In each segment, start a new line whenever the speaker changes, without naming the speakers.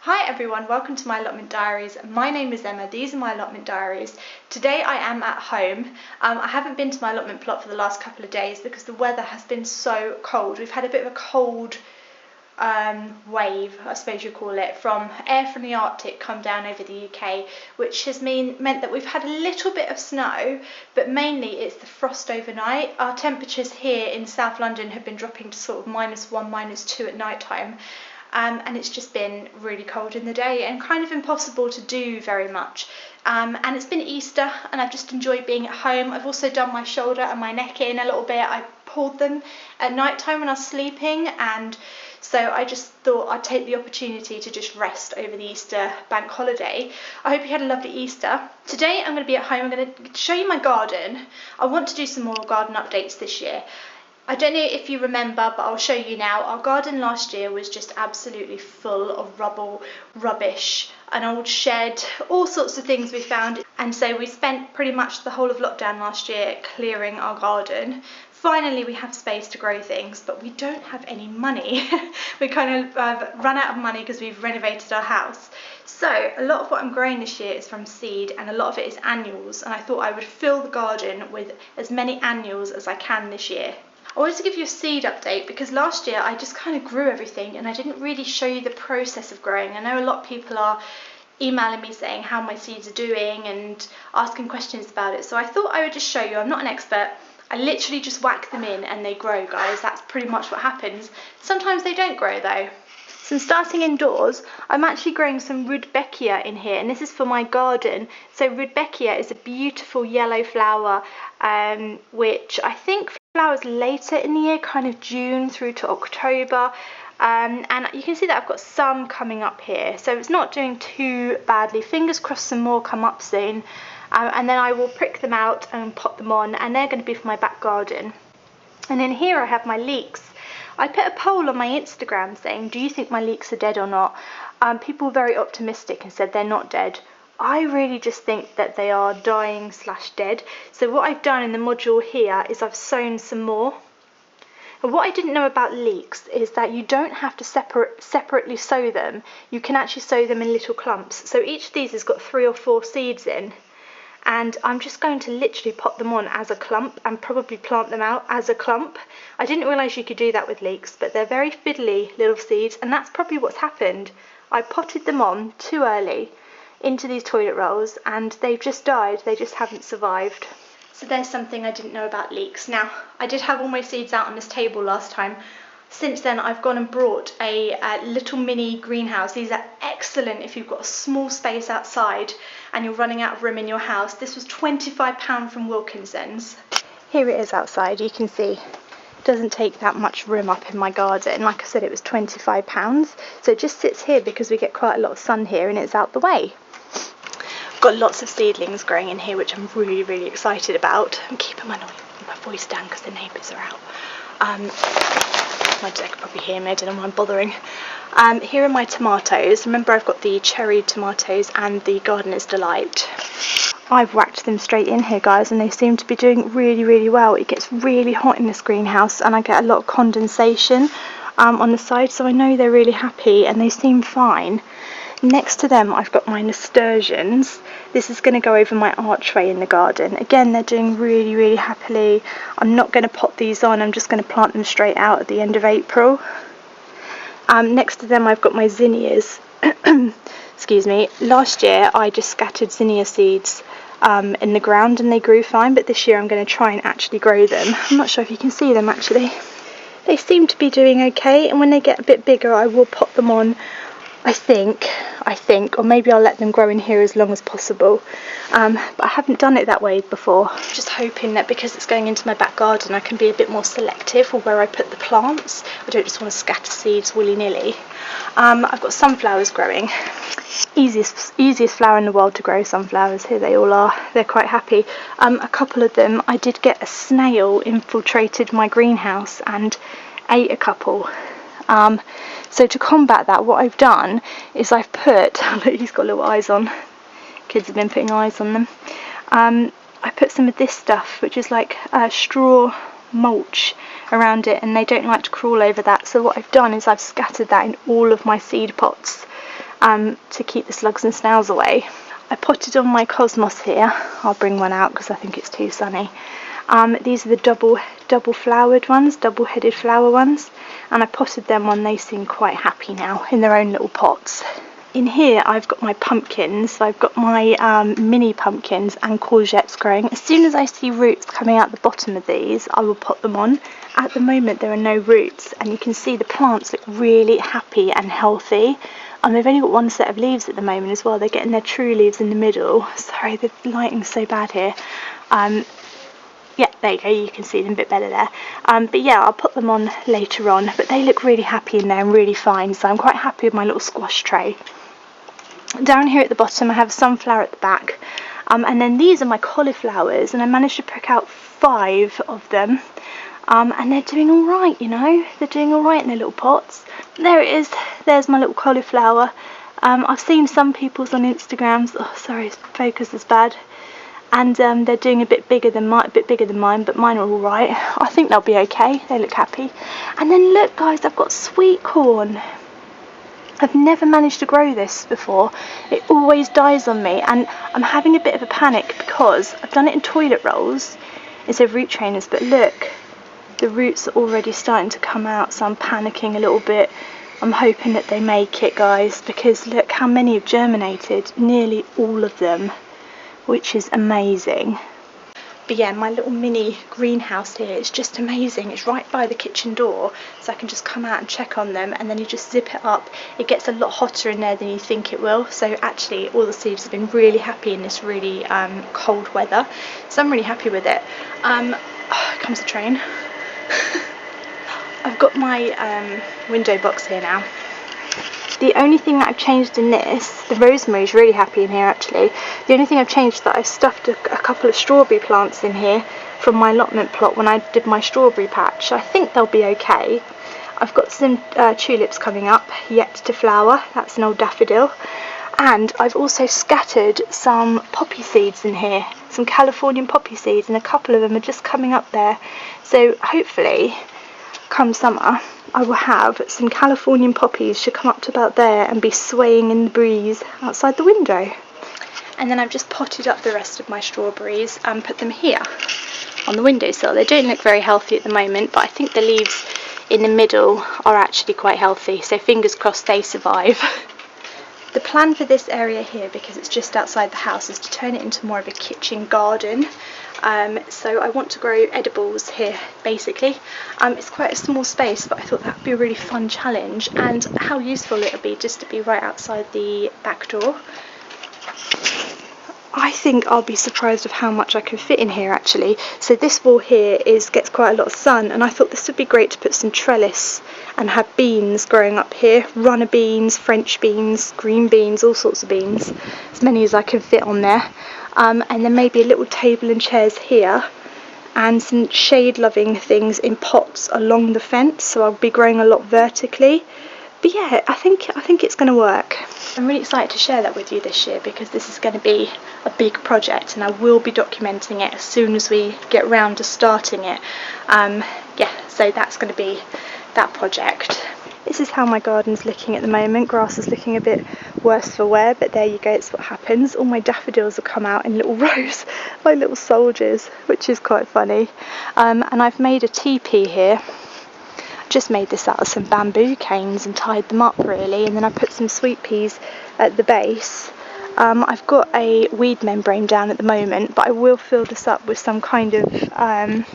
Hi everyone, welcome to my Allotment Diaries. My name is Emma, these are my Allotment Diaries. Today I am at home. I haven't been to my allotment plot for the last couple of days because the weather has been so cold. We've had a bit of a cold wave, I suppose you call it, from air from the Arctic come down over the UK, which has meant that we've had a little bit of snow, but mainly it's the frost overnight. Our temperatures here in South London have been dropping to sort of -1, -2 at night time. And it's just been really cold in the day and kind of impossible to do very much. And it's been Easter and I've just enjoyed being at home. I've also done my shoulder and my neck in a little bit. I pulled them at night time when I was sleeping, and so I just thought I'd take the opportunity to just rest over the Easter bank holiday. I hope you had a lovely Easter. Today I'm going to be at home. I'm going to show you my garden. I want to do some more garden updates this year. I don't know if you remember, but I'll show you now. Our garden last year was just absolutely full of rubble, rubbish, an old shed, all sorts of things we found. And so we spent pretty much the whole of lockdown last year clearing our garden. Finally, we have space to grow things, but we don't have any money. We kind of run out of money because we've renovated our house. So a lot of what I'm growing this year is from seed, and a lot of it is annuals. And I thought I would fill the garden with as many annuals as I can this year. I wanted to give you a seed update because last year I just kind of grew everything and I didn't really show you the process of growing. I know a lot of people are emailing me saying how my seeds are doing and asking questions about it, so I thought I would just show you. I'm not an expert. I literally just whack them in and they grow, guys. That's pretty much what happens. Sometimes they don't grow though. So starting indoors, I'm actually growing some Rudbeckia in here, and this is for my garden. So Rudbeckia is a beautiful yellow flower, which I think flowers later in the year, kind of June through to October. And you can see that I've got some coming up here, so it's not doing too badly. Fingers crossed some more come up soon. And then I will prick them out and pop them on, and they're going to be for my back garden. And in here I have my leeks. I put a poll on my Instagram saying, do you think my leeks are dead or not? People were very optimistic and said they're not dead. I really just think that they are dying / dead. So what I've done in the module here is I've sown some more. And what I didn't know about leeks is that you don't have to separately sow them. You can actually sow them in little clumps. So each of these has got 3 or 4 seeds in. And I'm just going to literally pop them on as a clump and probably plant them out as a clump. I didn't realise you could do that with leeks, but they're very fiddly little seeds, and that's probably what's happened. I potted them on too early into these toilet rolls and they've just died. They just haven't survived. So there's something I didn't know about leeks. Now, I did have all my seeds out on this table last time. Since then, I've gone and brought a little mini greenhouse. These are excellent if you've got a small space outside and you're running out of room in your house. This was £25 from Wilkinson's. Here it is outside, you can see. It doesn't take that much room up in my garden. Like I said, it was £25. So it just sits here because we get quite a lot of sun here and it's out the way. I've got lots of seedlings growing in here, which I'm really, really excited about. I'm keeping my voice down because the neighbours are out. My dad could probably hear me, I don't know why I'm bothering. Here are my tomatoes. Remember, I've got the cherry tomatoes and the Gardener's Delight. I've whacked them straight in here, guys, and they seem to be doing really, really well. It gets really hot in this greenhouse and I get a lot of condensation on the side, so I know they're really happy and they seem fine. Next to them, I've got my nasturtiums. This is going to go over my archway in the garden. Again, they're doing really, really happily. I'm not going to pot these on. I'm just going to plant them straight out at the end of April. Next to them, I've got my zinnias. Excuse me. Last year, I just scattered zinnia seeds in the ground and they grew fine. But this year, I'm going to try and actually grow them. I'm not sure if you can see them, actually. They seem to be doing okay. And when they get a bit bigger, I will pot them on. I think, or maybe I'll let them grow in here as long as possible, but I haven't done it that way before. Just hoping that because it's going into my back garden I can be a bit more selective with where I put the plants. I don't just want to scatter seeds willy-nilly. I've got sunflowers growing. Easiest flower in the world to grow, sunflowers. Here they all are. They're quite happy. A couple of them, I did get a snail infiltrated my greenhouse and ate a couple. So to combat that, what I've done is I've put, look, he's got little eyes on, kids have been putting eyes on them, I put some of this stuff, which is like straw mulch around it, and they don't like to crawl over that. So what I've done is I've scattered that in all of my seed pots, to keep the slugs and snails away. I potted on my cosmos here. I'll bring one out because I think it's too sunny. These are the double flowered ones, double headed flower ones, and I potted them on. They seem quite happy now in their own little pots. In here I've got my pumpkins, so I've got my mini pumpkins and courgettes growing. As soon as I see roots coming out the bottom of these, I will pot them on. At the moment there are no roots, and you can see the plants look really happy and healthy. They've only got one set of leaves at the moment as well. They're getting their true leaves in the middle. Sorry, the lighting's so bad here. Yeah, there you go, you can see them a bit better there. But yeah, I'll put them on later on, but they look really happy in there and really fine, so I'm quite happy with my little squash tray. Down here at the bottom I have a sunflower at the back, and then these are my cauliflowers, and I managed to pick out 5 of them, and they're doing alright, you know, they're doing alright in their little pots. There it is, there's my little cauliflower. I've seen some people's on Instagram, oh sorry, focus is bad, and they're doing a bit bigger than mine, but mine are alright. I think they'll be okay, they look happy. And then look guys, I've got sweet corn. I've never managed to grow this before. It always dies on me, and I'm having a bit of a panic because I've done it in toilet rolls instead of root trainers, but look, the roots are already starting to come out, so I'm panicking a little bit. I'm hoping that they make it, guys, because look how many have germinated, nearly all of them, which is amazing. But yeah, my little mini greenhouse here is just amazing. It's right by the kitchen door, so I can just come out and check on them, and then you just zip it up. It gets a lot hotter in there than you think it will, so actually all the seeds have been really happy in this really cold weather, so I'm really happy with it. Here comes the train. I've got my window box here now. The only thing that I've changed in this, the rosemary is really happy in here actually. The only thing I've changed is that I've stuffed a couple of strawberry plants in here from my allotment plot when I did my strawberry patch. I think they'll be okay. I've got some tulips coming up, yet to flower. That's an old daffodil. And I've also scattered some poppy seeds in here, some Californian poppy seeds, and a couple of them are just coming up there. So hopefully, come summer, I will have some Californian poppies, should come up to about there and be swaying in the breeze outside the window. And then I've just potted up the rest of my strawberries and put them here on the windowsill. They don't look very healthy at the moment, but I think the leaves in the middle are actually quite healthy, so fingers crossed they survive. The plan for this area here, because it's just outside the house, is to turn it into more of a kitchen garden. So I want to grow edibles here basically. It's quite a small space, but I thought that would be a really fun challenge, and how useful it would be just to be right outside the back door. I think I'll be surprised of how much I can fit in here actually. So this wall here gets quite a lot of sun, and I thought this would be great to put some trellis and have beans growing up here, runner beans, French beans, green beans, all sorts of beans, as many as I can fit on there. And then maybe a little table and chairs here, and some shade loving things in pots along the fence, so I'll be growing a lot vertically. But yeah, I think it's going to work. I'm really excited to share that with you this year, because this is going to be a big project, and I will be documenting it as soon as we get round to starting it. Yeah, so that's going to be that project. This is how my garden's looking at the moment. Grass is looking a bit worse for wear, but there you go, it's what happens. All my daffodils have come out in little rows, like little soldiers, which is quite funny. And I've made a teepee here. Just made this out of some bamboo canes and tied them up really, and then I put some sweet peas at the base. I've got a weed membrane down at the moment, but I will fill this up with some kind of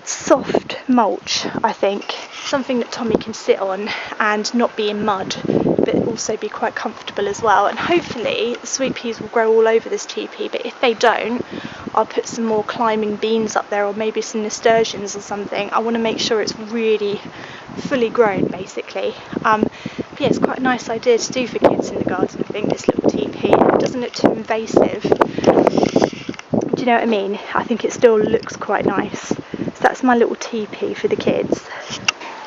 soft mulch, I think. Something that Tommy can sit on and not be in mud, but also be quite comfortable as well. And hopefully the sweet peas will grow all over this teepee, but if they don't, I'll put some more climbing beans up there, or maybe some nasturtiums or something. I want to make sure it's really fully grown basically. But yeah, it's quite a nice idea to do for kids in the garden, I think, this little teepee. It doesn't look too invasive. Do you know what I mean? I think it still looks quite nice. So that's my little teepee for the kids.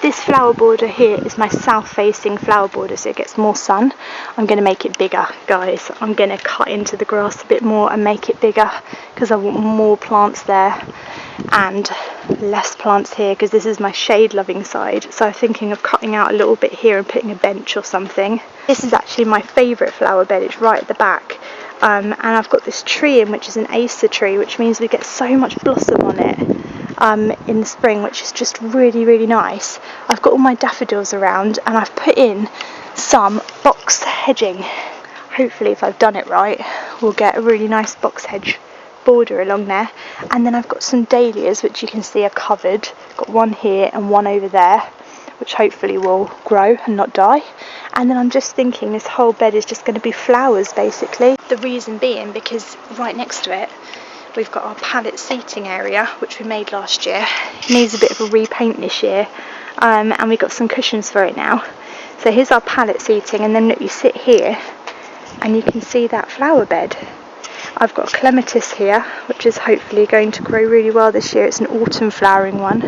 This flower border here is my south facing flower border, so it gets more sun. I'm going to make it bigger, guys. I'm going to cut into the grass a bit more and make it bigger, because I want more plants there. and less plants here because this is my shade loving side. So I'm thinking of cutting out a little bit here and putting a bench or something. This is actually my favourite flower bed, it's right at the back. And I've got this tree in which is an Acer tree, which means we get so much blossom on it in the spring, which is just really, really nice. I've got all my daffodils around and I've put in some box hedging. Hopefully, if I've done it right, we'll get a really nice box hedge border along there. And then I've got some dahlias which you can see are covered. Got one here and one over there, which hopefully will grow and not die. And then I'm just thinking this whole bed is just going to be flowers basically. The reason being because right next to it we've got our pallet seating area which we made last year. It needs a bit of a repaint this year, and we got some cushions for it now. So here's our pallet seating, and then look, you sit here and you can see that flower bed. I've got a clematis here which is hopefully going to grow really well this year. It's an autumn flowering one,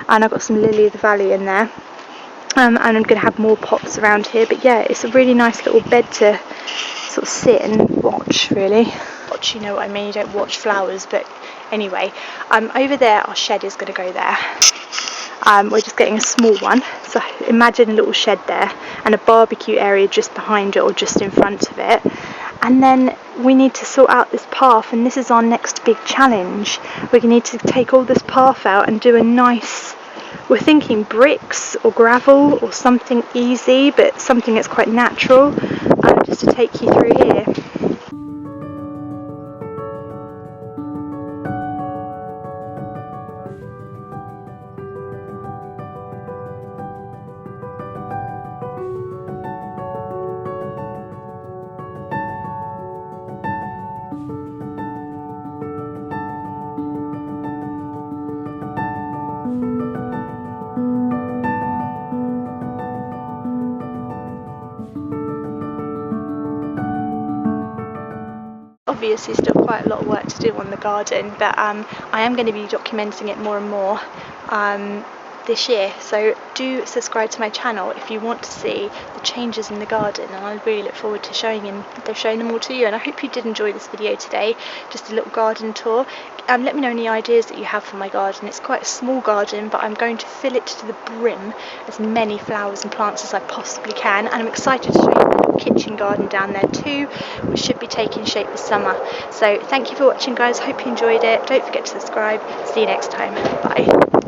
and I've got some lily of the valley in there. And I'm going to have more pots around here, but yeah, it's a really nice little bed to sort of sit and watch, really. Watch, you know what I mean, you don't watch flowers, but anyway. Over there, our shed is going to go there. We're just getting a small one, so imagine a little shed there and a barbecue area just behind it or just in front of it. And then we need to sort out this path, and this is our next big challenge. We need to take all this path out and do a nice, we're thinking bricks or gravel or something easy, but something that's quite natural, just to take you through here. Obviously still quite a lot of work to do on the garden, but I am going to be documenting it more and more this year, so do subscribe to my channel if you want to see the changes in the garden, and I really look forward to showing them all to you. And I hope you did enjoy this video today, just a little garden tour. Let me know any ideas that you have for my garden. It's quite a small garden, but I'm going to fill it to the brim, as many flowers and plants as I possibly can, and I'm excited to show you the little kitchen garden down there too, which should be taking shape this summer. So thank you for watching, guys. Hope you enjoyed it. Don't forget to subscribe. See you next time. Bye.